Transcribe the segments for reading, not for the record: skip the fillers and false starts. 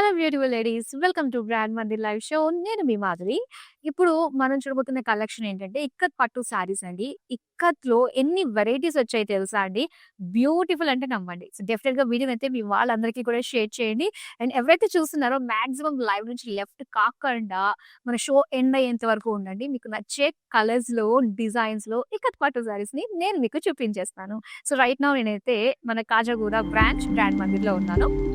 Hello beautiful ladies. Welcome to brand Mandir live show. నేను మీ మాధురి. ఇప్పుడు మనం చూడబోతున్న కలెక్షన్ ఏంటంటే ఇక్కత్ పట్టు శారీస్ అండి. ఇక్కత్‌లో ఎన్ని వెరైటీస్ వచ్చాయి తెలుసా అండి? బ్యూటిఫుల్ అంటే నమ్మండి. సో, డెఫినిట్‌గా వీడియోనైతే మీ వాళ్ళందరికీ కూడా షేర్ చేయండి. అండ్ ఎవరైతే చూస్తున్నారో మాక్సిమం లైవ్ నుంచి లెఫ్ట్ కాకుండా మన షో ఎండ్ అయ్యేంత వరకు ఉండండి. మీకు నచ్చే కలర్స్‌లో, డిజైన్స్‌లో ఇక్కత్ పట్టు శారీస్‌ని నేను మీకు చూపించేస్తాను. సో, రైట్ నౌ నేనైతే మన కాజాగూడ బ్రాండ్ మందిర్‌లో ఉన్నాను.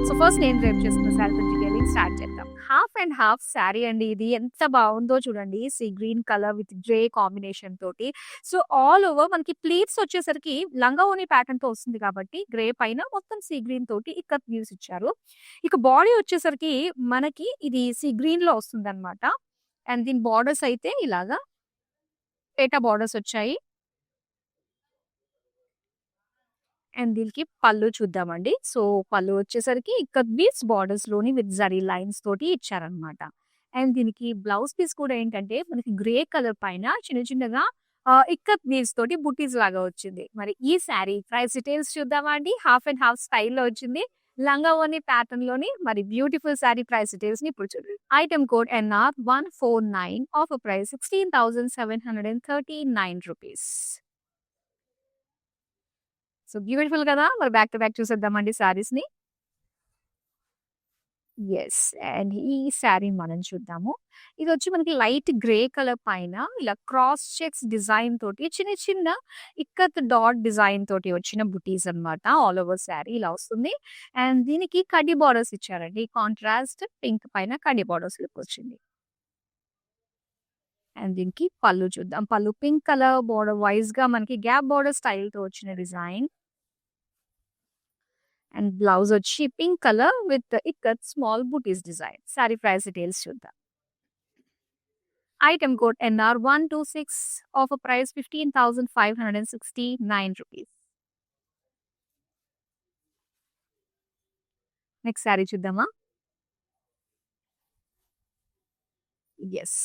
సో, ఫస్ట్ నేను రేపు చేసుకున్న శారీతో డీటెయిలింగ్ స్టార్ట్ చేద్దాం. హాఫ్ అండ్ హాఫ్ శారీ అండి ఇది. ఎంత బావుందో చూడండి. Sea green colour with grey combination తోటి. సో, ఆల్ ఓవర్ మనకి ప్లీట్స్ వచ్చేసరికి లంగా ఓణి ప్యాటర్న్‌తో వస్తుంది కాబట్టి గ్రే పైన మొత్తం సీ గ్రీన్ తోటి ఇక్కత్ వ్యూస్ ఇచ్చారు. ఇక బాడీ వచ్చేసరికి మనకి ఇది సీ గ్రీన్‌లో వస్తుందన్నమాట. అండ్ దీని బోర్డర్స్ అయితే ఇలాగా పేట బోర్డర్స్ వచ్చాయి. అండ్ దీనికి పళ్ళు చూద్దామండి. సో, పళ్ళు వచ్చేసరికి ఇక్కత్ బీడ్స్ బోర్డర్స్‌లోని విత్ జరీ లైన్స్ తోటి ఇచ్చారనమాట. అండ్ దీనికి బ్లౌజ్ పీస్ కూడా ఏంటంటే మనకి గ్రే కలర్ పైన చిన్న చిన్నగా ఇక్కత్ బీడ్స్ తోటి బుట్టీస్ లాగా వచ్చింది. మరి ఈ శారీ ప్రైస్ డీటెయిల్స్ చూద్దామా అండి? హాఫ్ అండ్ హాఫ్ స్టైల్‌లో వచ్చింది. లంగా ఓణి ప్యాటర్న్‌లోని మరి బ్యూటిఫుల్ శారీ ప్రైస్ డీటెయిల్స్‌ని ఇప్పుడు చూడండి. Item code NR 149 offer price ₹16,739. So, beautiful కదా! మరి బ్యాక్ టు బ్యాక్ చూసేద్దామండి శారీస్‌ని. యెస్. అండ్ ఈ శారీ మనం చూద్దాము. ఇదొచ్చి మనకి లైట్ గ్రే కలర్ పైన ఇలా క్రాస్ చెక్స్ డిజైన్ తోటి చిన్న చిన్న ఇక్కత్ డాట్ డిజైన్ తోటి వచ్చిన బుటీస్ అన్నమాట. ఆల్ ఓవర్ శారీ ఇలా వస్తుంది. అండ్ దీనికి కడ్డీ బోర్డర్స్ ఇచ్చారండి. కాంట్రాస్ట్ పింక్ పైన కడ్డీ బోర్డర్స్ లుక్ వచ్చింది. అండ్ దీనికి పళ్ళు చూద్దాం. పళ్ళు పింక్ కలర్ బోర్డర్ వైస్‌గా మనకి గ్యాప్ బోర్డర్ స్టైల్‌తో వచ్చిన డిజైన్. అండ్ బ్లౌజ్ వచ్చి pink colour with ikat small butis design. Sari price details చూద్దాం. Item code NR 126 offer price ₹15,569. Next sari చూద్దామా? యెస్.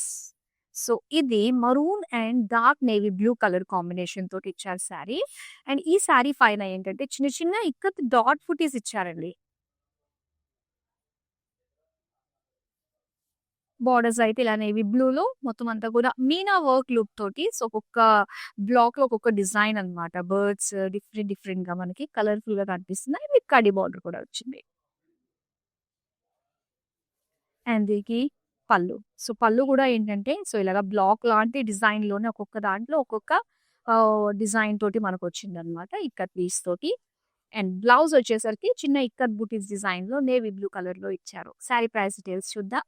సో, ఇది maroon and dark navy blue colour combination తోటి ఇచ్చారు సారీ. అండ్ ఈ సారీ పైన ఏంటంటే చిన్న చిన్న ఇక్కత్ డాట్ బూటీస్ ఇచ్చారండి. బోర్డర్స్ అయితే ఇలా నేవీ బ్లూలో మొత్తం అంతా కూడా మీనా వర్క్ లుక్ తోటి. సో, ఒక్కొక్క బ్లాక్‌లో ఒక్కొక్క డిజైన్ అన్నమాట. బర్డ్స్ డిఫరెంట్‌గా మనకి కలర్‌ఫుల్‌గా కనిపిస్తున్నాయి. విత్ కడ్డీ బోర్డర్ కూడా వచ్చింది. అండ్ దీనికి పళ్ళు. సో, పళ్ళు కూడా ఏంటంటే సో, ఇలాగ బ్లాక్ లాంటి డిజైన్‌లోనే ఒక్కొక్క దాంట్లో ఒక్కొక్క డిజైన్ తోటి మనకొచ్చిందన్నమాట. ఇక్కత్ పీస్ తోటి. అండ్ బ్లౌజ్ వచ్చేసరికి చిన్న ఇక్కత్ బూటీస్ డిజైన్‌లో నేవీ బ్లూ కలర్‌లో ఇచ్చారు. సారీ ప్రైస్ డీటెయిల్స్ చూద్దాం.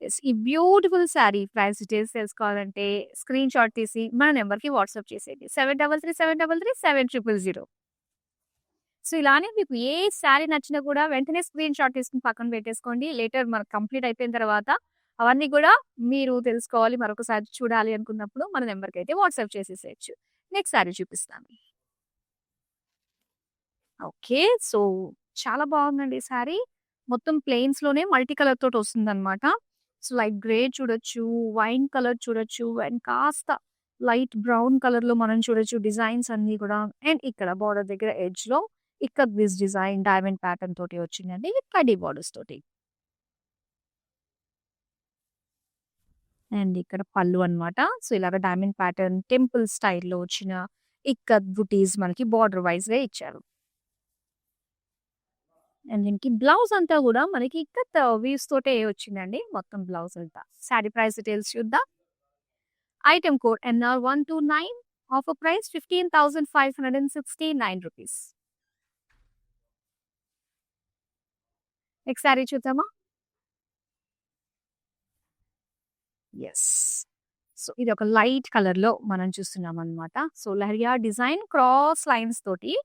యెస్. ఈ బ్యూటిఫుల్ సారీ ప్రైస్ డీటెయిల్స్ తెలుసుకోవాలంటే స్క్రీన్ షాట్ తీసి మన నంబర్‌కి వాట్సాప్ చేసేయండి. 7337337000. సో, ఇలానే మీకు ఏ సారీ నచ్చినా కూడా వెంటనే స్క్రీన్ షాట్ తీసుకొని పక్కన పెట్టేసుకోండి. లేటర్ మనకు కంప్లీట్ అయిపోయిన తర్వాత అవన్నీ కూడా మీరు తెలుసుకోవాలి, మరొకసారి చూడాలి అనుకున్నప్పుడు మన నంబర్‌కైతే వాట్సాప్ చేసేసేయొచ్చు. నెక్స్ట్ సారీ చూపిస్తాను. ఓకే. సో, చాలా బాగుందండి ఈ సారీ. మొత్తం ప్లెయిన్స్‌లోనే మల్టీ కలర్ తోటి వస్తుందన్నమాట. సో, లైట్ గ్రే చూడొచ్చు, వైన్ కలర్ చూడొచ్చు అండ్ కాస్త లైట్ బ్రౌన్ కలర్‌లో మనం చూడొచ్చు డిజైన్స్ అన్నీ కూడా. అండ్ ఇక్కడ బోర్డర్ దగ్గర ఎడ్జ్‌లో ikkat beads design diamond pattern తోటి వచ్చిందండి. విత్ కడ్డీ బోర్డర్స్ తోటి. అండ్ ఇక్కడ పళ్ళు అన్నమాట. సో, ఇలాగ డైమండ్ ప్యాటర్న్ టెంపుల్ స్టైల్‌లో వచ్చిన ఇక్కత్ బుటీస్ మనకి బోర్డర్ వైస్‌గా ఇచ్చారు. అండ్ దీనికి బ్లౌజ్ అంతా గూడా మనకి ఇక్కత్ వీవ్స్ తోటే వచ్చిందండి. మొత్తం బ్లౌజ్ అంతా. సారీ ప్రైస్ డీటెయిల్స్ చూద్దాం. Item code NR 129 offer price ₹15,569. Next sari చూద్దామా? యెస్. సో, ఇది ఒక లైట్ కలర్‌లో మనం చూస్తున్నామనమాట. So, lehariya design cross lines తోటి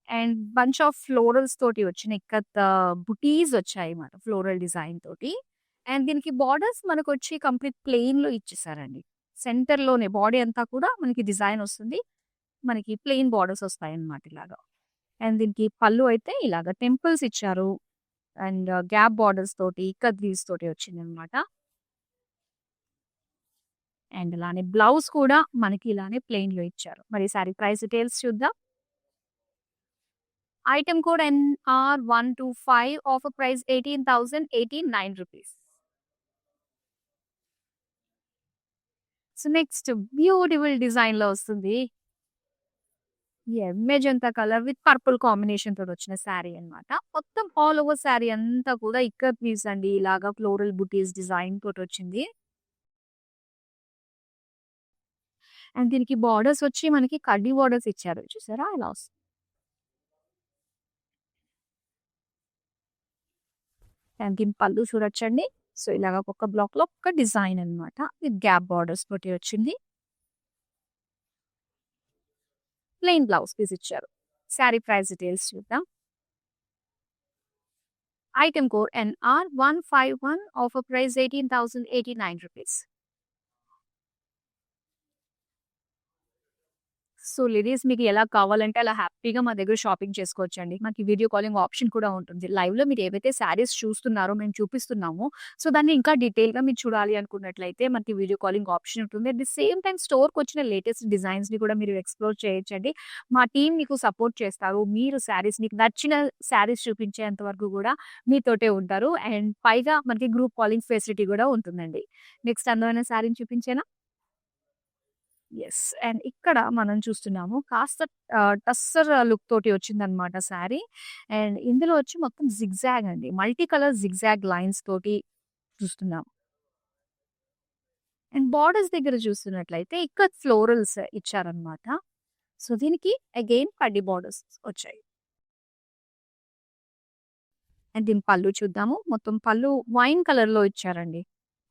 అండ్ బంచ్ ఆఫ్ ఫ్లోరల్స్ తోటి వచ్చిన ఇక్కత్ బుటీస్ వచ్చాయన్నమాట. ఫ్లోరల్ డిజైన్ తోటి. అండ్ దీనికి బోర్డర్స్ మనకొచ్చి కంప్లీట్ ప్లెయిన్‌లో ఇచ్చేసారండి. సెంటర్‌లోనే బాడీ అంతా కూడా మనకి డిజైన్ వస్తుంది. మనకి ప్లెయిన్ బోర్డర్స్ వస్తాయన్నమాట ఇలాగా. అండ్ దీనికి పళ్ళు అయితే ఇలాగ టెంపుల్స్ ఇచ్చారు. అండ్ గ్యాప్ బోర్డర్స్ తోటి ఇక్కత్ వీవ్స్ తోటి వచ్చిందన్నమాట. అండ్ ఇలానే బ్లౌజ్ కూడా మనకి ఇలానే ప్లెయిన్‌లో ఇచ్చారు. మరి సారీ ప్రైస్ డీటెయిల్స్ చూద్దాం. Item code NR125 offer price 18,089 rupees. So next beautiful డిజైన్‌లో వస్తుంది. Magenta colour with purple combination తోటి వచ్చిన శారీ అన్నమాట. మొత్తం ఆల్ ఓవర్ శారీ అంతా కూడా ఇక్కత్ వీవ్స్ అండి. ఇలాగా ఫ్లోరల్ బుటీస్ డిజైన్ తోటొచ్చింది. అండ్ దీనికి బార్డర్స్ వచ్చి మనకి కడ్డీ బార్డర్స్ ఇచ్చారు. చూసారా? ఇలా వస్తుంది. అండ్ దీని పళ్ళు చూడొచ్చండి. సో ఇలాగ ఒక్కొక్క బ్లాక్‌లో ఒక్క డిజైన్ అన్నమాట. విత్ గ్యాప్ బార్డర్స్ తోటి వచ్చింది. ప్లెయిన్ బ్లౌజ్ పీస్ ఇచ్చారు. శారీ ప్రైస్ డీటెయిల్స్ చూద్దాం. Item code NR151 offer price 18,089 rupees. So ladies మీకు ఎలా కావాలంటే అలా హ్యాపీగా మా దగ్గర షాపింగ్ చేసుకోవచ్చండి. మనకి వీడియో కాలింగ్ ఆప్షన్ కూడా ఉంటుంది. లైవ్‌లో మీరు ఏవైతే శారీస్ చూస్తున్నారో మేము చూపిస్తున్నామో, సో దాన్ని ఇంకా డీటెయిల్‌గా మీరు చూడాలి అనుకున్నట్లయితే మనకి వీడియో కాలింగ్ ఆప్షన్ ఉంటుంది. అట్ ది సేమ్ టైమ్ స్టోర్‌కొచ్చిన లేటెస్ట్ డిజైన్స్‌ని కూడా మీరు ఎక్స్‌ప్లోర్ చేయొచ్చండి. మా టీమ్ మీకు సపోర్ట్ చేస్తారు. మీరు శారీస్ మీకు నచ్చిన శారీస్ చూపించేంత వరకు కూడా మీతోటే ఉంటారు. అండ్ పైగా మనకి గ్రూప్ కాలింగ్ ఫెసిలిటీ కూడా ఉంటుందండి. నెక్స్ట్ అందమైన శారీని చూపించేనా? యెస్. అండ్ ఇక్కడ మనం చూస్తున్నాము కాస్త టస్సర్ లుక్ తోటి వచ్చిందనమాట శారీ. అండ్ ఇందులో వచ్చి మొత్తం జిగ్‌జాగ్ అండి. మల్టీ కలర్ జిగ్‌జాగ్ లైన్స్ తోటి చూస్తున్నాం. అండ్ బార్డర్స్ దగ్గర చూస్తున్నట్లయితే ఇక్కడ ఫ్లోరల్స్ ఇచ్చారనమాట. సో దీనికి అగైన్ కడ్డీ బార్డర్స్ వచ్చాయి. అండ్ దీని పళ్ళు చూద్దాము. మొత్తం పళ్ళు వైన్ కలర్‌లో ఇచ్చారండి.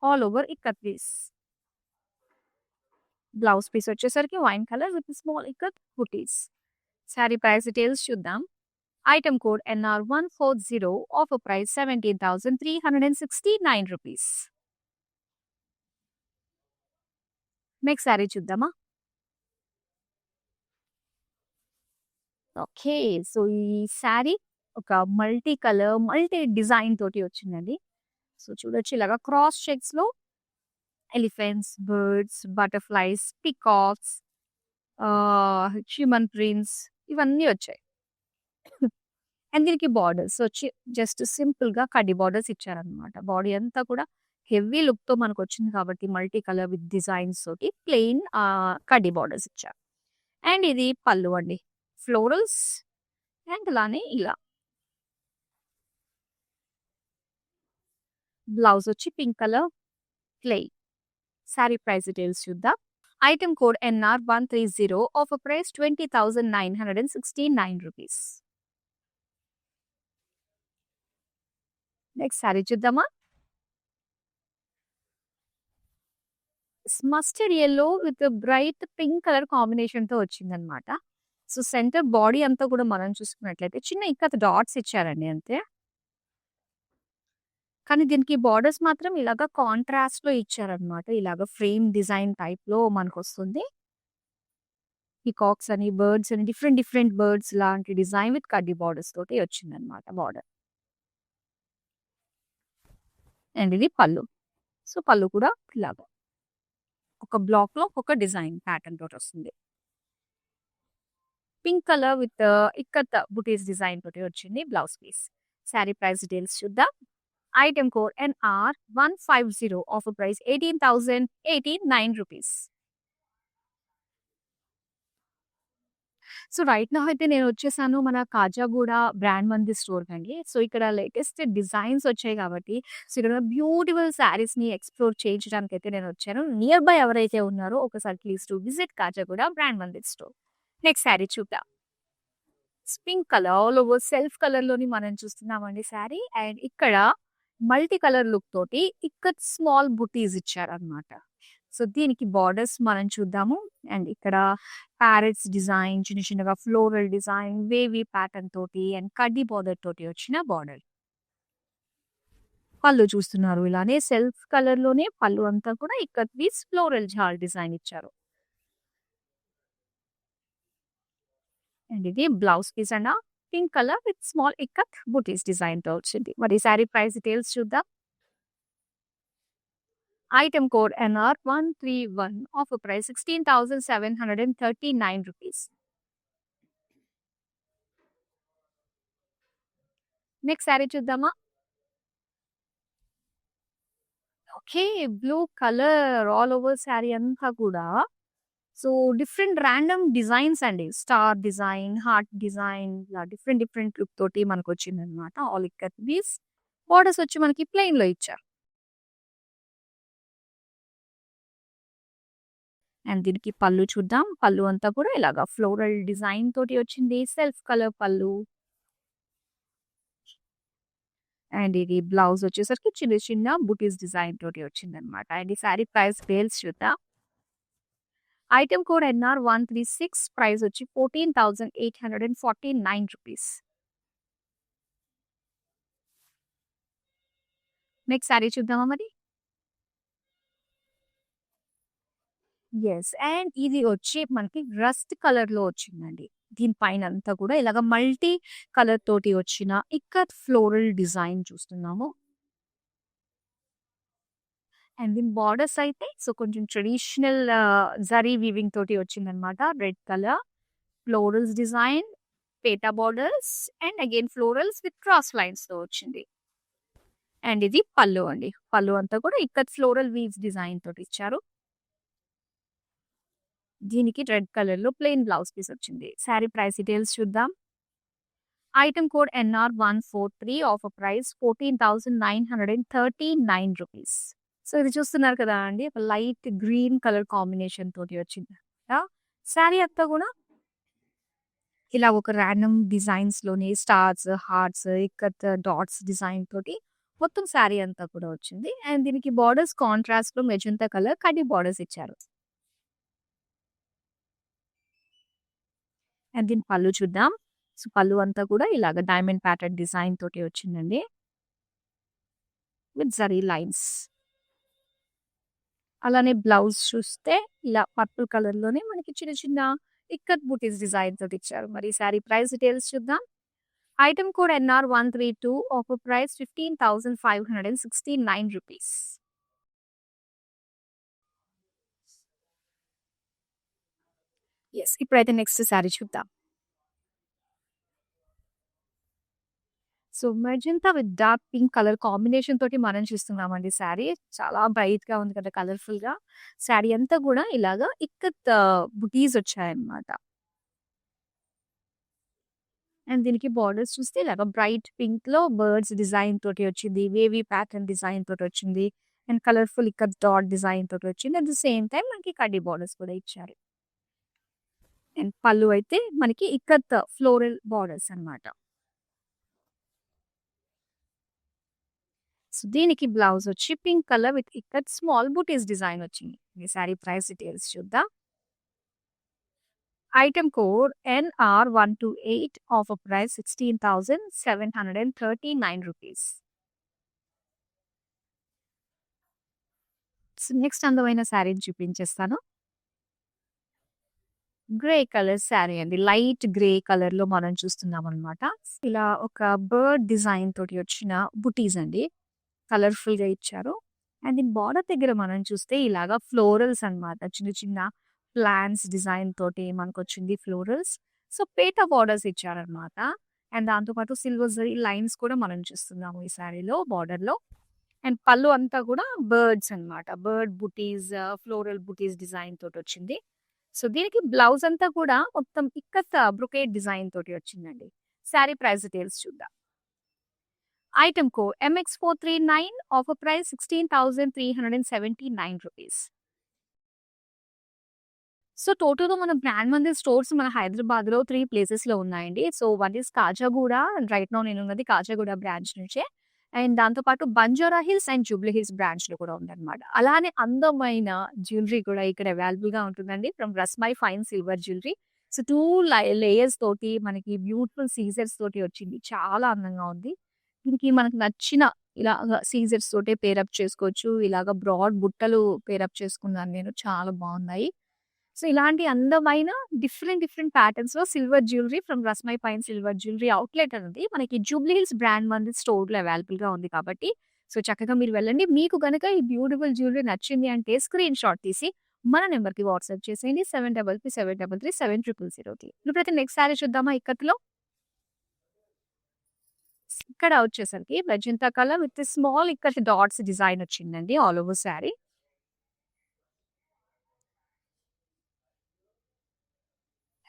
All over ikkat piece. Blouse piece వచ్చేసరికి wine colour with small ikkat butis. Sari price details చూద్దాం. Item code NR140 offer price 17,369 rupees. Next sari చూద్దామా? ఓకే. సో ఈ శారీ ఒక మల్టీ కలర్, మల్టీ డిజైన్ తోటి వచ్చిందండి. సో చూడొచ్చు ఇలాగా క్రాస్ చెక్స్‌లో elephants, birds, butterflies, peacocks, human prints ఇవన్నీ వచ్చాయి. అండ్ దీనికి బార్డర్స్ వచ్చి జస్ట్ సింపుల్‌గా కడ్డీ బార్డర్స్ ఇచ్చారనమాట. బాడీ అంతా కూడా హెవీ లుక్‌తో మనకొచ్చింది కాబట్టి మల్టీ కలర్ విత్ డిజైన్స్ తోటి ప్లెయిన్ కడ్డీ బార్డర్స్ ఇచ్చారు. అండ్ ఇది పళ్ళు అండి. ఫ్లోరల్స్ అండ్ అలానే ఇలా. బ్లౌజ్ వచ్చి pink colour plain. Sari price details చూద్దాం. Item code NR130 offer price 20,969 rupees. Next sari చూద్దామా? Mustard yellow with bright pink colour కాంబినేషన్‌తో వచ్చిందనమాట. సో సెంటర్ బాడీ అంతా కూడా మనం చూసుకున్నట్లయితే చిన్న ఇక్కత డాట్స్ ఇచ్చారండి అంతే. కానీ దీనికి బార్డర్స్ మాత్రం ఇలాగ కాంట్రాస్ట్‌లో ఇచ్చారనమాట. ఇలాగ ఫ్రేమ్ డిజైన్ టైప్‌లో మనకొస్తుంది. పీకాక్స్ అని, బర్డ్స్ అని డిఫరెంట్ డిఫరెంట్ బర్డ్స్ లాంటి డిజైన్ విత్ కడ్డీ బార్డర్స్ తోటి వచ్చిందనమాట బార్డర్. అండ్ ఇది పళ్ళు. సో పళ్ళు కూడా ఇలాగ ఒక బ్లాక్‌లో ఒక్కొక్క డిజైన్ ప్యాటర్న్ తోటొస్తుంది. Pink colour with ikkat butis design తోటి వచ్చింది blouse piece. Sari price details చూద్దాం. Item code NR150 offer price 18,089 rupees. So right now అయితే నేను వచ్చేసాను మన కాజాగూడ బ్రాండ్ మంది స్టోర్‌కండి. సో ఇక్కడ లేటెస్ట్ డిజైన్స్ వచ్చాయి కాబట్టి సో ఇక్కడ బ్యూటిఫుల్ శారీస్‌ని ఎక్స్‌ప్లోర్ చేయించడానికైతే నేను వచ్చాను. నియర్ బై ఎవరైతే ఉన్నారో ఒకసారి please to visit Khajaguda brand Mandi store. Next sari చూద్దాం. Pink colour all over self కలర్‌లోని మనం చూస్తున్నామండి శారీ. అండ్ ఇక్కడ మల్టీ కలర్ లుక్ తోటి ఇక్కత్ స్మాల్ బుటీస్ ఇచ్చారనమాట. సో దీనికి బార్డర్స్ మనం చూద్దాము. అండ్ ఇక్కడ ప్యారెట్స్ డిజైన్, చిన్న చిన్నగా ఫ్లోరల్ డిజైన్, వేవీ ప్యాటర్న్ తోటి అండ్ కడ్డీ బార్డర్ తోటి వచ్చిన బార్డర్. పళ్ళు చూస్తున్నారు ఇలానే సెల్ఫ్ కలర్‌లోనే పళ్ళు అంతా కూడా ikkat piece floral jaal design ఇచ్చారు. అండ్ ఇది blouse piece and pink colour with small ikkat butis డిజైన్‌తో వచ్చింది. మరి శారీ ప్రైస్ డీటెయిల్స్ చూద్దాం. Item code NR131, offer price 16,739 rupees. Next sari చూద్దామా? Okay. Blue colour all over sari అంతా కూడా. సో, డిఫరెంట్ రాండమ్ డిజైన్స్ అండి. స్టార్ డిజైన్, హార్ట్ డిజైన్ ఇలా డిఫరెంట్ డిఫరెంట్ లుక్ తోటి మనకొచ్చిందనమాట. All ikkat piece. బోర్డర్స్ వచ్చి మనకి ప్లెయిన్‌లో ఇచ్చారు. అండ్ దీనికి పళ్ళు చూద్దాం. పళ్ళు అంతా కూడా ఇలాగా ఫ్లోరల్ డిజైన్ తోటి వచ్చింది. సెల్ఫ్ కలర్ పళ్ళు. అండ్ ఇది బ్లౌజ్ వచ్చేసరికి చిన్న చిన్న బుటీస్ డిజైన్ తోటి వచ్చిందనమాట. అండ్ ఈ శారీ ప్రైస్ డీటెయిల్స్ చూద్దాం. ఐటెమ్ కోడ్ NR136, ప్రైస్ వచ్చి 14,849 రూపీస్. నెక్స్ట్ శారీ చూద్దామా మరి? యెస్. అండ్ ఇది వచ్చి మనకి రస్ట్ కలర్‌లో వచ్చిందండి. దీని పైనంతా కూడా ఇలాగ మల్టీ కలర్ తోటి వచ్చిన ఇక్కత్ ఫ్లోరల్ డిజైన్ చూస్తున్నాము. అండ్ దీని బోర్డర్స్ అయితే సో కొంచెం ట్రెడిషనల్ జరీ వీవింగ్ తోటి వచ్చిందనమాట. రెడ్ కలర్, ఫ్లోరల్స్ డిజైన్, పేటా borders and again florals with cross లైన్స్‌తో వచ్చింది. అండ్ ఇది పళ్ళు అండి. పళ్ళు అంతా కూడా ఇక్కత్ ఫ్లోరల్ వీవ్స్ డిజైన్ తోటి ఇచ్చారు. దీనికి రెడ్ కలర్‌లో ప్లెయిన్ బ్లౌజ్ పీస్ వచ్చింది. శారీ ప్రైస్ డీటెయిల్స్ చూద్దాం. Item code NR143, offer price 14,939 rupees. So, ఇది చూస్తున్నారు కదా అండి. ఒక లైట్ గ్రీన్ కలర్ కాంబినేషన్ తోటి వచ్చిందనమాట. శారీ అంతా కూడా ఇలా ఒక రాండమ్ డిజైన్స్‌లోని stars, hearts, ikkat dots design తోటి మొత్తం శారీ అంతా కూడా వచ్చింది. అండ్ దీనికి బోర్డర్స్ కాంట్రాస్ట్‌లో మెజంతా కలర్ కడ్డీ బోర్డర్స్ ఇచ్చారు. అండ్ దీని పళ్ళు చూద్దాం. సో, పళ్ళు అంతా కూడా ఇలాగ డైమండ్ ప్యాటర్న్ డిజైన్ తోటి వచ్చిందండి. With zari lines. అలానే బ్లౌజ్ చూస్తే ఇలా పర్పుల్ కలర్‌లోనే మనకి చిన్న చిన్న ఇక్కత్ బూటీస్ డిజైన్ తోటి ఇచ్చారు. మరి ఈ శారీ ప్రైస్ డీటెయిల్స్ చూద్దాం. Item code NR132, offer price 15,569 rupees. Yes. ఇప్పుడైతే నెక్స్ట్ శారీ చూద్దాం. So, magenta with dark pink colour combination తోటి మనం చూస్తున్నామండి శారీ. చాలా బ్రైట్‌గా ఉంది కదా! కలర్‌ఫుల్‌గా. శారీ అంతా కూడా ఇలాగా ఇక్కత్ బుటీస్ వచ్చాయన్నమాట. అండ్ దీనికి బోర్డర్స్ చూస్తే ఇలాగ బ్రైట్ పింక్‌లో బర్డ్స్ డిజైన్ తోటి వచ్చింది. వేవీ ప్యాటర్న్ డిజైన్ తోటి వచ్చింది. And colourful ikat dot design తోటి వచ్చింది. అట్ ది సేమ్ టైమ్ మనకి కడ్డీ బోర్డర్స్ కూడా ఇచ్చారు. అండ్ పళ్ళు అయితే మనకి ఇక్కత్ ఫ్లోరల్ బోర్డర్స్ అన్నమాట. సో, దీనికి బ్లౌజ్ వచ్చి pink colour with ikat small butis design వచ్చింది. ఈ శారీ ప్రైస్ డీటెయిల్స్ చూద్దాం. Item code NR128, offer price 16,739 rupees. So, next అందమైన శారీని చూపించేస్తాను. గ్రే కలర్ శారీ అండి. లైట్ గ్రే కలర్‌లో మనం చూస్తున్నామనమాట. ఇలా ఒక బర్డ్ డిజైన్ తోటి వచ్చిన బుటీస్ అండి. కలర్‌ఫుల్‌గా ఇచ్చారు. అండ్ దీని బోర్డర్ దగ్గర మనం చూస్తే ఇలాగా ఫ్లోరల్స్ అన్నమాట. చిన్న చిన్న ప్లాంట్స్ డిజైన్ తోటి మనకొచ్చింది ఫ్లోరల్స్. సో, పేట బోర్డర్స్ ఇచ్చారన్నమాట. అండ్ దాంతో పాటు సిల్వర్ జరీ లైన్స్ కూడా మనం చూస్తున్నాము ఈ శారీలో బోర్డర్‌లో. అండ్ పళ్ళు అంతా కూడా బర్డ్స్ అన్నమాట. బర్డ్ బుటీస్, ఫ్లోరల్ బుటీస్ డిజైన్ తోటొచ్చింది. సో, దీనికి బ్లౌజ్ అంతా కూడా మొత్తం ఇక్కత్ బ్రొకేడ్ డిజైన్ తోటి వచ్చిందండి. శారీ ప్రైస్ డీటెయిల్స్ చూద్దాం. Item code MX439, offer price 16,379 rupees. So, టోటల్‌గా మన బ్రాండ్ మందిర్ స్టోర్స్ మన హైదరాబాద్‌లో 3 ప్లేసెస్‌లో ఉన్నాయండి. So, one is Kajaguda. Right now నేనున్నది కాజాగూడ బ్రాంచ్ నుంచే. అండ్ దాంతో పాటు Banjara Hills and Jubilee Hills బ్రాంచ్‌లో కూడా ఉందన్నమాట. అలానే అందమైన జ్యువెలరీ కూడా ఇక్కడ అవైలబుల్‌గా ఉంటుందండి. From Rasmai fine silver jewellery. So, 2 layers తోటి మనకి బ్యూటిఫుల్ సీజర్స్ తోటి వచ్చింది. చాలా అందంగా ఉంది. దీనికి మనకు నచ్చిన ఇలాగ సీజర్స్ తోటే పేరప్ చేసుకోవచ్చు. ఇలాగ బ్రాడ్ బుట్టలు పేరప్ చేసుకున్నాను నేను. చాలా బాగున్నాయి. సో, ఇలాంటి అందమైన డిఫరెంట్ డిఫరెంట్ ప్యాటర్న్స్‌లో silver jewellery from Rasmai fine silver jewellery outlet అనేది మనకి జూబ్లీ హిల్స్ బ్రాండ్ మందిర్ స్టోర్‌లో అవైలబుల్‌గా ఉంది కాబట్టి సో, చక్కగా మీరు వెళ్ళండి. మీకు గనక ఈ బ్యూటిఫుల్ జ్యువెలరీ నచ్చింది అంటే స్క్రీన్ షాట్ తీసి మన నంబర్‌కి వాట్సాప్ చేసేయండి. 7337337003. ఇప్పుడు ప్రతి నెక్స్ట్ సారీ చూద్దామా ఇక్కత్‌లో? ఇక్కడ వచ్చేసరికి magenta colour with small ikat dots design వచ్చిందండి ఆల్ ఓవర్ సారీ.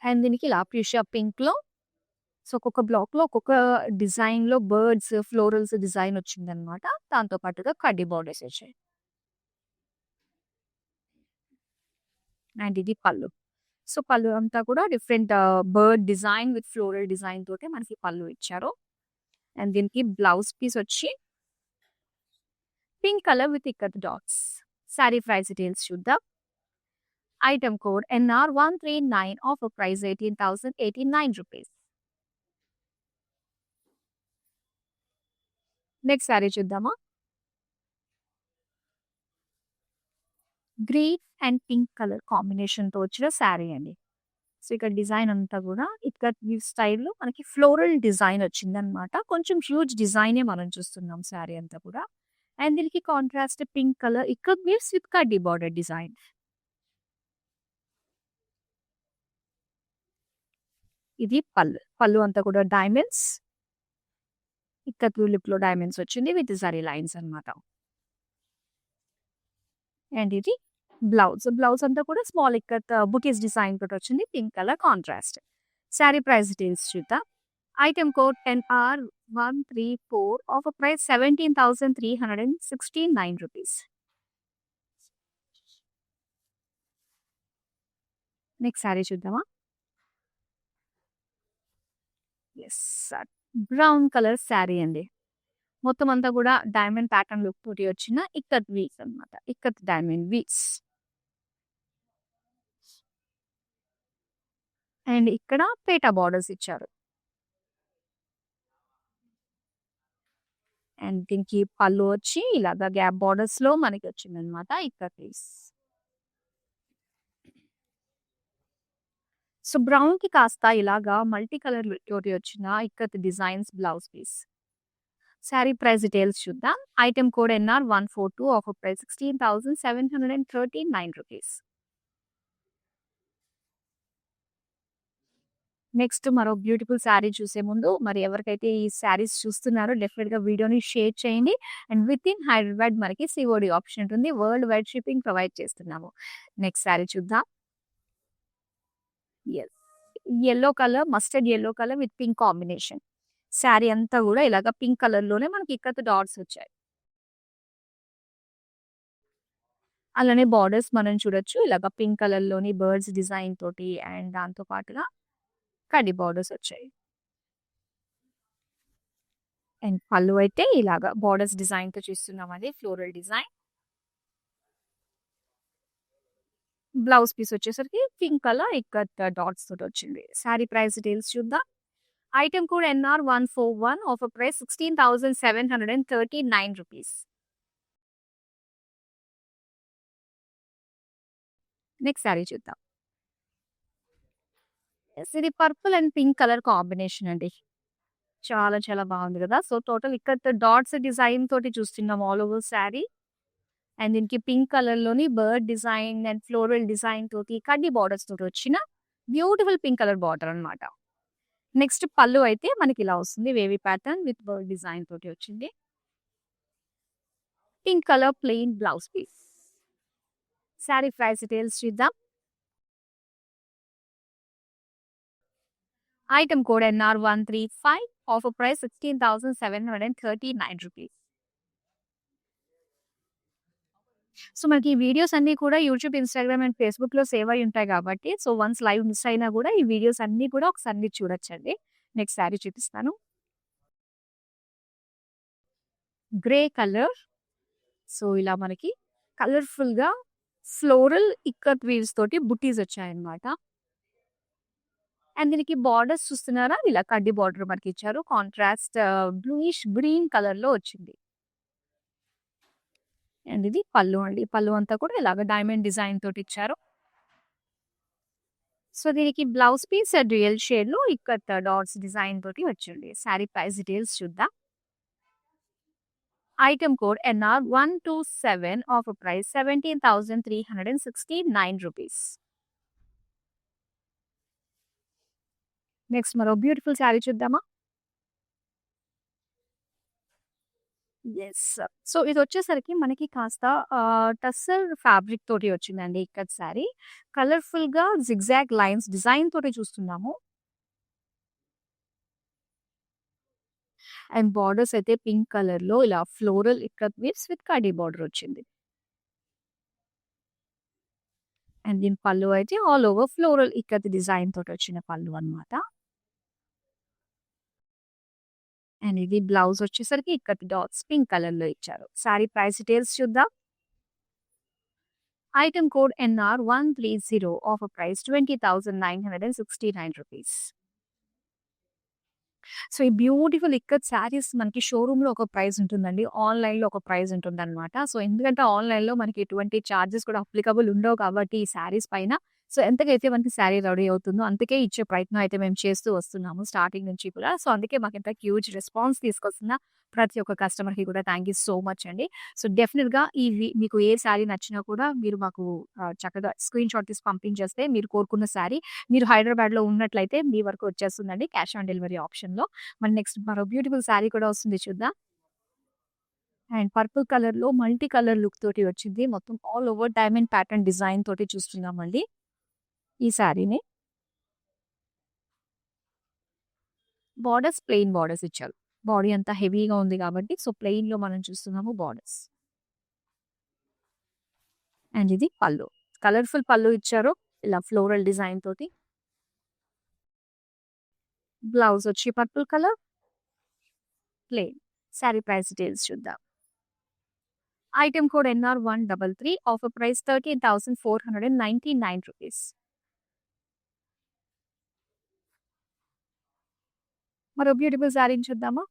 అండ్ దీనికి ఇలా ఫ్యూషియా పింక్‌లో సో, ఒక్కొక్క బ్లాక్‌లో ఒక్కొక్క డిజైన్‌లో బర్డ్స్, ఫ్లోరల్స్ డిజైన్ వచ్చిందనమాట. దాంతో పాటుగా కడ్డీ బోర్డర్స్ వచ్చాయి. అండ్ ఇది పళ్ళు. సో, పళ్ళు అంతా కూడా different bird design with floral design తోటే మనకి పళ్ళు ఇచ్చారు. అండ్ దీనికి బ్లౌజ్ పీస్ వచ్చి pink colour with ikkat dots. Sari price details చూద్దాం. Item code NR139 offer price 18,089 rupees. Next sari చూద్దామా? గ్రీన్ అండ్ పింక్ కలర్ కాంబినేషన్‌తో వచ్చిన సారీ అండి. సో, ఇక్కడ డిజైన్ అంతా కూడా ఇక్కత్ వీవ్ స్టైల్‌లో మనకి ఫ్లోరల్ డిజైన్ వచ్చిందనమాట. కొంచెం హ్యూజ్ డిజైనే మనం చూస్తున్నాం సారీ అంతా కూడా. అండ్ దీనికి contrast pink colour ikkat weaves with కడ్డీ బోర్డర్ డిజైన్. ఇది పళ్ళు. పళ్ళు అంతా కూడా డైమండ్స్. ఇక్కత్ లిప్‌లో డైమండ్స్ వచ్చింది విత్ జరీ లైన్స్ అన్నమాట. అండ్ ఇది బ్లౌజ్. బ్లౌజ్ అంతా కూడా స్మాల్ ఇక్కత్ బుటీస్ డిజైన్ తోటి వచ్చింది. Pink colour contrast. Sari price details చూద్దాం. Item code NR134 offer price 17,369 rupees. Next sari చూద్దామా? యెస్. బ్రౌన్ కలర్ సారీ అండి. మొత్తం అంతా కూడా డైమండ్ ప్యాటర్న్ లుక్ తోటి వచ్చిన ఇక్కత్ వీవ్స్ అన్నమాట. Ikat diamond weaves. అండ్ ఇక్కడ పేటా బోర్డర్స్ ఇచ్చారు. అండ్ దీనికి పళ్ళు వచ్చి ఇలాగా గ్యాప్ బోర్డర్స్‌లో మనకి వచ్చిందన్నమాట ఇక్కత్ వీవ్స్. సో, బ్రౌన్‌కి కాస్త ఇలాగా మల్టీ కలర్ తోటి వచ్చిన ikkat designs blouse piece. Sari price details చూద్దాం. Item code NR142 offer price 16,739 rupees. Next మరో బ్యూటిఫుల్ సారీ చూసే ముందు మరి ఎవరికైతే ఈ సారీస్ చూస్తున్నారో డెఫినెట్‌గా వీడియోని షేర్ చేయండి. అండ్ వితిన్ హైదరాబాద్ మనకి సీఓడీ ఆప్షన్ ఉంటుంది. వరల్డ్ వైడ్ షిప్పింగ్ ప్రొవైడ్ చేస్తున్నాము. నెక్స్ట్ సారీ చూద్దాం. Yes. Yellow colour, mustard yellow colour with pink combination. Sorry అంతా కూడా ఇలాగ పింక్ కలర్‌లోనే మనకి ఇక్కత్ డాట్స్ వచ్చాయి. అలానే బోర్డర్స్ మనం చూడొచ్చు. ఇలాగ పింక్ కలర్‌లోని బర్డ్స్ డిజైన్ తోటి అండ్ దాంతో పాటుగా కడ్డీ బోర్డర్స్ వచ్చాయి. అండ్ పళ్ళు అయితే ఇలాగ బోర్డర్స్ డిజైన్‌తో చూస్తున్నామండి. Floral design. బ్లౌజ్ పీస్ వచ్చేసరికి పింక్ కలర్ ఇక్కత్ డాట్స్ తోటి వచ్చింది. సారీ ప్రైస్ డీటెయిల్స్ చూద్దాం. Item code NR141 offer price 16,739 rupees. Next sari చూద్దాం. యెస్. ఇది purple and pink colour combination అండి. చాలా చాలా బాగుంది కదా! So, total ikkat dots design తోటి చూస్తున్నాం ఆల్ ఓవర్ సారీ. అండ్ దీనికి పింక్ కలర్‌లోని bird design and floral design తోటి కడ్డీ బోర్డర్స్ తోటి వచ్చిన బ్యూటిఫుల్ పింక్ కలర్ బార్డర్ అన్నమాట. నెక్స్ట్ పళ్ళు అయితే మనకి ఇలా వస్తుంది. Wavy pattern with bird design తోటి వచ్చింది. Pink colour plain blouse piece. Sari price details చూద్దాం. Item code NR135 offer price 16,739 rupees. So, మనకి ఈ వీడియోస్ అన్నీ కూడా యూట్యూబ్, ఇన్‌స్టాగ్రామ్ అండ్ ఫేస్‌బుక్‌లో సేవ్ అయ్యి ఉంటాయి కాబట్టి సో, వన్స్ లైవ్ మిస్ అయినా కూడా ఈ వీడియోస్ అన్నీ కూడా ఒకసారి మీరు చూడొచ్చండి. నెక్స్ట్ సారీ చూపిస్తాను. Grey colour. సో, ఇలా మనకి కలర్‌ఫుల్‌గా ఫ్లోరల్ ఇక్కత్ వీవ్స్ తోటి బుట్టీస్ వచ్చాయన్నమాట. అండ్ దీనికి బోర్డర్స్ చూస్తున్నారా? ఇలా కడ్డీ బోర్డర్ మనకిచ్చారు. కాంట్రాస్ట్ బ్లూయిష్ గ్రీన్ కలర్‌లో వచ్చింది. అండ్ ఇది పళ్ళు అండి. పళ్ళు అంతా కూడా ఇలాగ డైమండ్ డిజైన్ తోటి ఇచ్చారు. సో, దీనికి బ్లౌజ్ పీస్ డ్యూయల్ షేడ్‌లో ఇక్కత్ డాట్స్ డిజైన్ తోటి వచ్చింది. సారీ ప్రైస్ డీటెయిల్స్ చూద్దాం. Item code NR127, offer price 17,369 rupees. Next మరో బ్యూటిఫుల్ శారీ చూద్దామా? యెస్. సో, ఇదొచ్చేసరికి మనకి కాస్త టస్సర్ ఫ్యాబ్రిక్ తోటి వచ్చిందండి ఇక్కత్ శారీ. కలర్‌ఫుల్‌గా జిగ్‌జాగ్ లైన్స్ డిజైన్ తోటి చూస్తున్నాము. అండ్ బోర్డర్స్ అయితే పింక్ కలర్‌లో ఇలా ఫ్లోరల్ ఇక్కత్ వీవ్స్ విత్ కడీ బోర్డర్ వచ్చింది. అండ్ దీని పళ్ళు అయితే all over floral ikat design తోటి వచ్చిన పళ్ళు అన్నమాట. అండ్ ఇది బ్లౌజ్ వచ్చేసరికి ఇక్కత్ డాట్స్ పింక్ కలర్‌లో ఇచ్చారు. శారీ ప్రైస్ డీటెయిల్స్ చూద్దాం. Item code NR130, offer price 20,969 rupees. So, ఈ బ్యూటిఫుల్ ఇక్కత్ శారీస్ మనకి షోరూమ్‌లో ఒక ప్రైస్ ఉంటుందండి. ఆన్‌లైన్‌లో ఒక ప్రైస్ ఉంటుందన్నమాట. సో, ఎందుకంటే ఆన్‌లైన్‌లో మనకి ఎటువంటి చార్జెస్ కూడా అప్లికబుల్ ఉండవు కాబట్టి ఈ శారీస్ పైన. సో, ఎంతకైతే మనకి శారీ రెడీ అవుతుందో అంతకే ఇచ్చే ప్రయత్నం అయితే మేము చేస్తూ వస్తున్నాము స్టార్టింగ్ నుంచి కూడా. సో, అందుకే మాకింత హ్యూజ్ రెస్పాన్స్ తీసుకొస్తున్న ప్రతి ఒక్క కస్టమర్‌కి కూడా థాంక్ యూ సో మచ్ అండి. సో, డెఫినిట్‌గా మీకు ఏ శారీ నచ్చినా కూడా మీరు మాకు చక్కగా స్క్రీన్‌షాట్ తీసి పంపించేస్తే మీరు కోరుకున్న శారీ మీరు హైదరాబాద్‌లో ఉన్నట్లయితే మీ వరకు వచ్చేస్తుందండి క్యాష్ ఆన్ డెలివరీ ఆప్షన్‌లో. మరి నెక్స్ట్ మరో బ్యూటిఫుల్ శారీ కూడా వస్తుంది చూద్దాం. అండ్ పర్పుల్ కలర్‌లో మల్టీ కలర్ లుక్ తోటి వచ్చింది. మొత్తం all over diamond pattern design తోటి చూస్తున్నామండి ఈ శారీని. బోర్డర్స్ ప్లెయిన్ బోర్డర్స్ ఇచ్చారు. బాడీ అంతా హెవీగా ఉంది కాబట్టి సో, ప్లెయిన్‌లో మనం చూస్తున్నాము బోర్డర్స్. అండ్ ఇది పళ్ళు. కలర్‌ఫుల్ పళ్ళు ఇచ్చారు. ఇలా ఫ్లోరల్ డిజైన్ తోటి. బ్లౌజ్ వచ్చి purple colour, plain. Sari price details చూద్దాం. Item code NR133, offer price 13,499 rupees. మరో బ్యూటిఫుల్ శారీని చూద్దామా?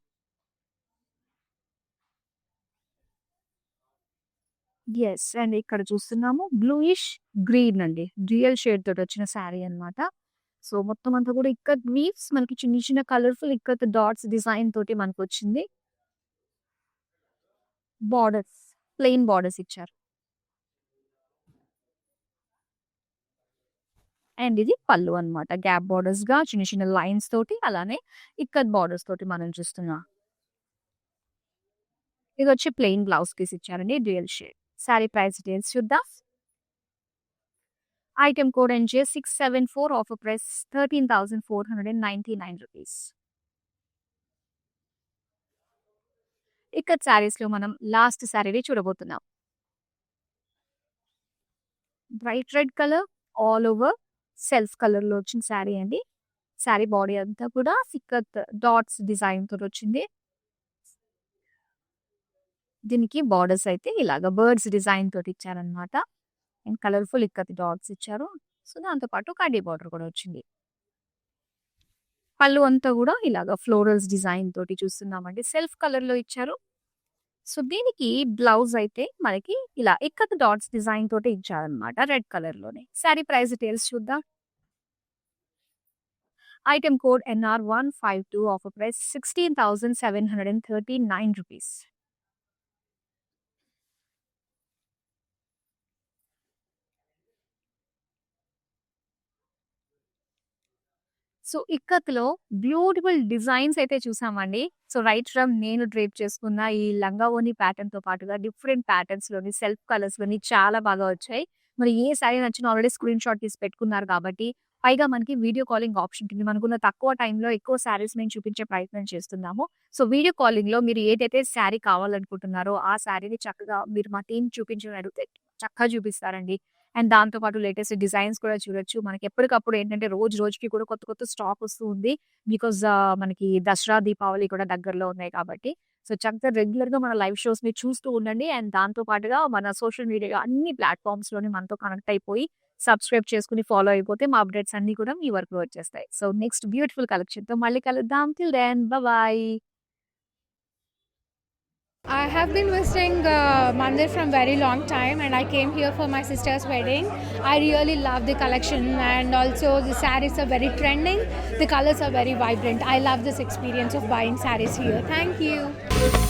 యెస్. అండ్ ఇక్కడ చూస్తున్నాము బ్లూయిష్ గ్రీన్ అండి. డ్యూయల్ షేడ్ తోటి వచ్చిన శారీ అన్నమాట. సో, మొత్తం అంతా కూడా ఇక్కత్ వీవ్స్ మనకి చిన్న చిన్న కలర్‌ఫుల్ ఇక్కత్ డాట్స్ డిజైన్ తోటి మనకొచ్చింది. బోర్డర్స్ ప్లెయిన్ బోర్డర్స్ ఇచ్చారు. అండ్ ఇది పళ్ళు అన్నమాట. గ్యాప్ బోర్డర్స్‌గా చిన్న చిన్న లైన్స్ తోటి అలానే ఇక్కత్ బోర్డర్స్ తోటి మనం చూస్తున్నాం. ఇదొచ్చి ప్లెయిన్ బ్లౌజ్ పీస్ ఇచ్చారండి dual shade. Sari price details చూద్దాం. Item code NJ674, offer price 13,499 rupees. Ikkat శారీస్‌లో మనం లాస్ట్ శారీని చూడబోతున్నాం. Bright red colour all over self కలర్‌లో వచ్చిన శారీ అండి. శారీ బాడీ అంతా కూడా ఇక్కత్ డాట్స్ డిజైన్ తోటొచ్చింది. దీనికి బోర్డర్స్ అయితే ఇలాగ బర్డ్స్ డిజైన్ తోటి ఇచ్చారన్నమాట. అండ్ కలర్‌ఫుల్ ఇక్కత్ డాట్స్ ఇచ్చారు. సో, దాంతో పాటు కడ్డీ బోర్డర్ కూడా వచ్చింది. పళ్ళు అంతా కూడా ఇలాగ ఫ్లోరల్స్ డిజైన్ తోటి చూస్తున్నామండి. సెల్ఫ్ కలర్‌లో ఇచ్చారు. సో, దీనికి బ్లౌజ్ అయితే మనకి ఇలా ఇక్కత్ డాట్స్ డిజైన్ తోటి ఇచ్చారన్నమాట రెడ్ కలర్‌లోనే. శారీ ప్రైస్ డీటెయిల్స్ చూద్దాం. Item code NR152, offer price 16,739 rupees. So, ఇక్కత్‌లో బ్యూటిఫుల్ డిజైన్స్ అయితే చూసామండి. సో, రైట్ ఫ్రమ్ నేను డ్రేప్ చేసుకున్న ఈ లంగా ఓణి ప్యాటర్న్‌తో పాటుగా డిఫరెంట్ ప్యాటర్న్స్‌లోని సెల్ఫ్ కలర్స్‌లోని చాలా బాగా వచ్చాయి. మరి ఏ శారీ నచ్చినా ఆల్రెడీ స్క్రీన్‌షాట్ తీసి పెట్టుకున్నారు కాబట్టి, పైగా మనకి వీడియో కాలింగ్ ఆప్షన్ ఉంటుంది. మనకున్న తక్కువ టైంలో ఎక్కువ శారీస్ మేము చూపించే ప్రయత్నం చేస్తున్నాము. సో, వీడియో కాలింగ్‌లో మీరు ఏదైతే శారీ కావాలనుకుంటున్నారో ఆ శారీని చక్కగా మీరు మా టీమ్ చూపించమని అడిగితే చక్కగా చూపిస్తారండి. అండ్ దాంతో పాటు లేటెస్ట్ డిజైన్స్ కూడా చూడొచ్చు. మనకి ఎప్పటికప్పుడు ఏంటంటే రోజు రోజుకి కూడా కొత్త కొత్త స్టాక్ వస్తూ ఉంది. బికాజ్ మనకి దసరా, దీపావళి కూడా దగ్గరలో ఉన్నాయి కాబట్టి. సో, చక్కగా రెగ్యులర్‌గా మన లైవ్ షోస్‌ని చూస్తూ ఉండండి. అండ్ దాంతో పాటుగా మన సోషల్ మీడియా అన్ని ప్లాట్‌ఫార్మ్స్‌లోని మనతో కనెక్ట్ అయిపోయి సబ్స్క్రైబ్ చేసుకొని ఫాలో అయిపోతే మా అప్డేట్స్ అన్నీ కూడా మీ వరకు వచ్చేస్తాయి. సో, నెక్స్ట్ బ్యూటిఫుల్ కలెక్షన్‌తో మళ్ళీ కలుద్దాం. Till then bye. I have been visiting Mandir from very long time, and I came here for my sister's wedding. I really love the collection, and also the sarees are very trending. The colors are very vibrant. I love this experience of buying sarees here. Thank you.